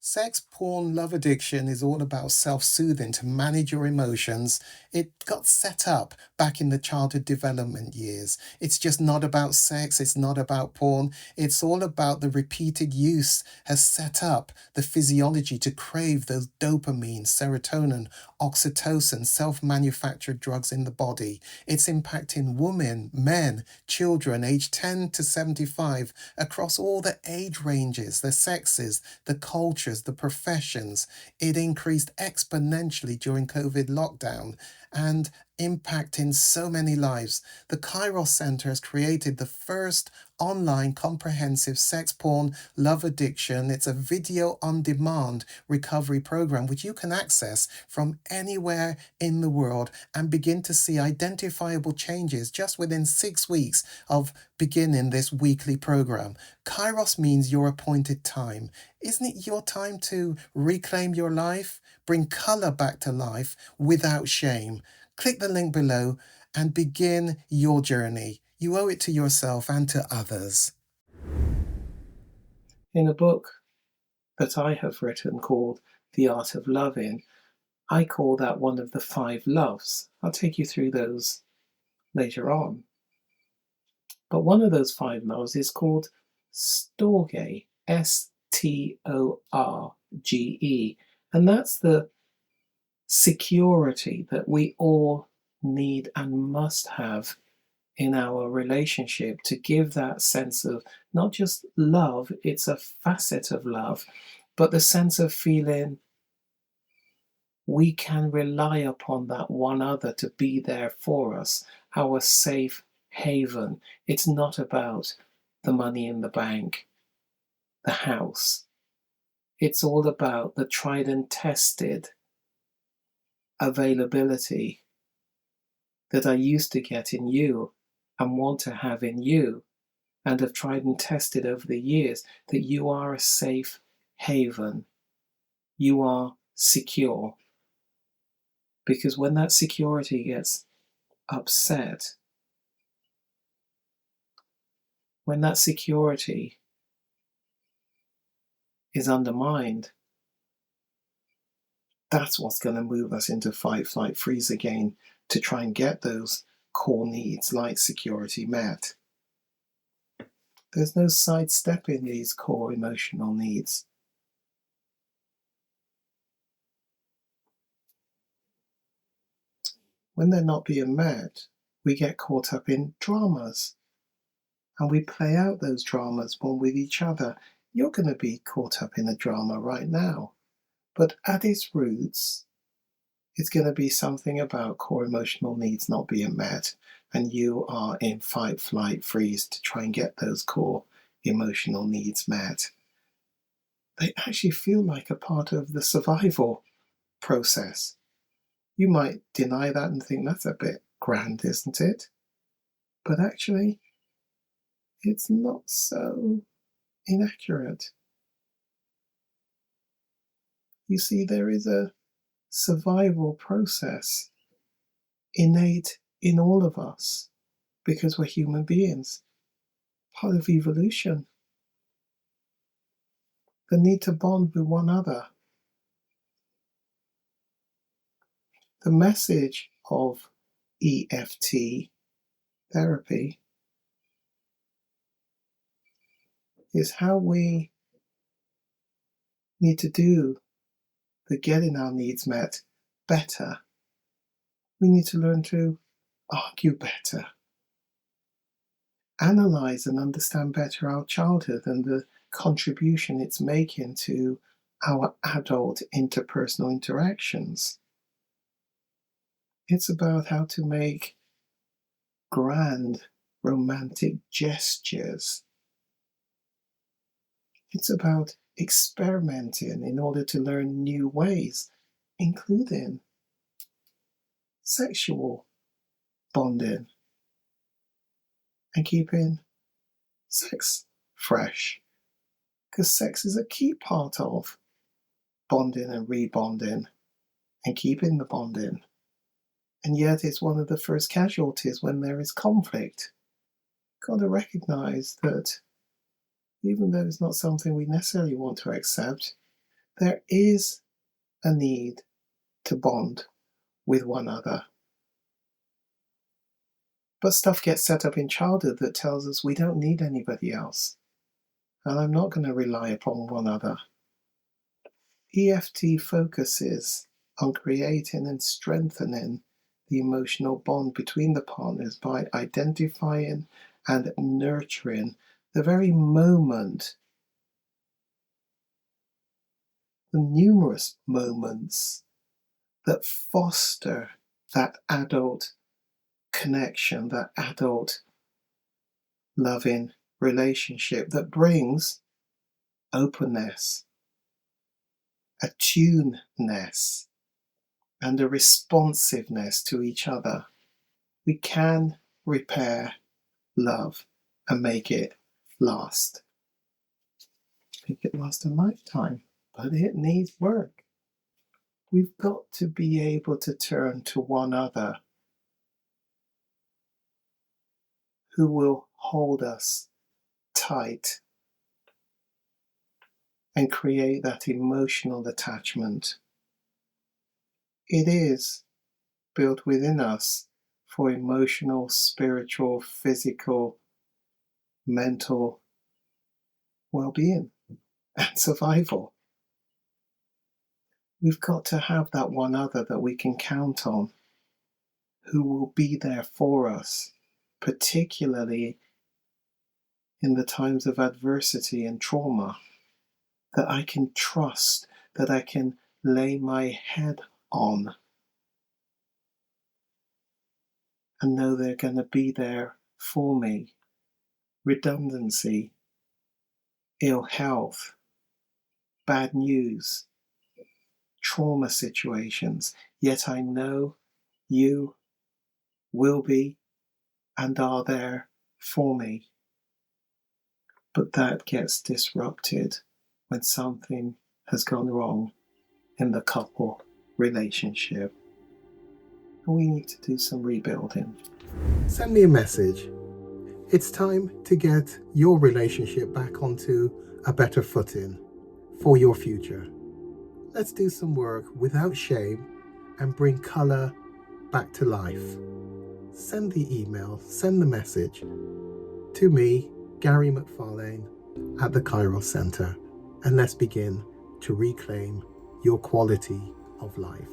Sex, porn, love addiction is all about self-soothing to manage your emotions. It got set up back in the childhood development years. It's just not about sex, it's not about porn. It's all about the repeated use has set up the physiology to crave those dopamine, serotonin, oxytocin, self-manufactured drugs in the body. It's impacting women, men, children aged 10 to 75 across all the age ranges, the sexes, the cultures, the professions. It increased exponentially during COVID lockdown and impacting so many lives. The Kairos Center has created the first online comprehensive sex porn love addiction. It's a video on demand recovery program which you can access from anywhere in the world and begin to see identifiable changes just within 6 weeks of beginning this weekly program. Kairos means your appointed time. Isn't it your time to reclaim your life? Bring color back to life without shame. Click the link below and begin your journey. You owe it to yourself and to others. In a book that I have written called The Art of Loving, I call that one of the 5 loves. I'll take you through those later on. But one of those 5 loves is called storge, Storge. And that's the security that we all need and must have in our relationship to give that sense of not just love, it's a facet of love, but the sense of feeling we can rely upon that one other to be there for us, our safe haven. It's not about the money in the bank, the house. It's all about the tried and tested availability that I used to get in you and want to have in you, and have tried and tested over the years, that you are a safe haven. You are secure. Because when that security gets upset, when that security is undermined, that's what's going to move us into fight, flight, freeze again to try and get those core needs like security met. There's no sidestepping these core emotional needs. When they're not being met, we get caught up in dramas. And we play out those dramas one with each other. You're going to be caught up in a drama right now. But at its roots, it's going to be something about core emotional needs not being met. And you are in fight, flight, freeze to try and get those core emotional needs met. They actually feel like a part of the survival process. You might deny that and think that's a bit grand, isn't it? But actually, it's not so inaccurate. You see, there is a survival process innate in all of us because we're human beings, part of evolution. The need to bond with one another. The message of EFT therapy is how we need to do the getting our needs met better. We need to learn to argue better, analyze and understand better our childhood and the contribution it's making to our adult interpersonal interactions. It's about how to make grand romantic gestures. It's about experimenting in order to learn new ways, including sexual bonding and keeping sex fresh. Because sex is a key part of bonding and rebonding and keeping the bonding. And yet it's one of the first casualties when there is conflict. Got to recognize that even though it's not something we necessarily want to accept, There is a need to bond with one another. But stuff gets set up in childhood that tells us we don't need anybody else. And I'm not going to rely upon one another. EFT focuses on creating and strengthening the emotional bond between the partners by identifying and nurturing the very moment, the numerous moments that foster that adult connection, that adult loving relationship that brings openness, attuneness, and a responsiveness to each other. We can repair love and make it last. Make it last a lifetime, but it needs work. We've got to be able to turn to one another who will hold us tight and create that emotional attachment. It is built within us for emotional, spiritual, physical, mental well-being and survival. We've got to have that one other that we can count on, who will be there for us, particularly in the times of adversity and trauma, that I can trust, that I can lay my head on and know they're going to be there for me. Redundancy, ill health, bad news, trauma situations, yet I know you will be and are there for me. But that gets disrupted when something has gone wrong in the couple relationship. And we need to do some rebuilding. Send me a message. It's time to get your relationship back onto a better footing for your future. Let's do some work without shame and bring colour back to life. Send the email, send the message to me, Gary McFarlane, at the Kairos Centre, and let's begin to reclaim your quality of life.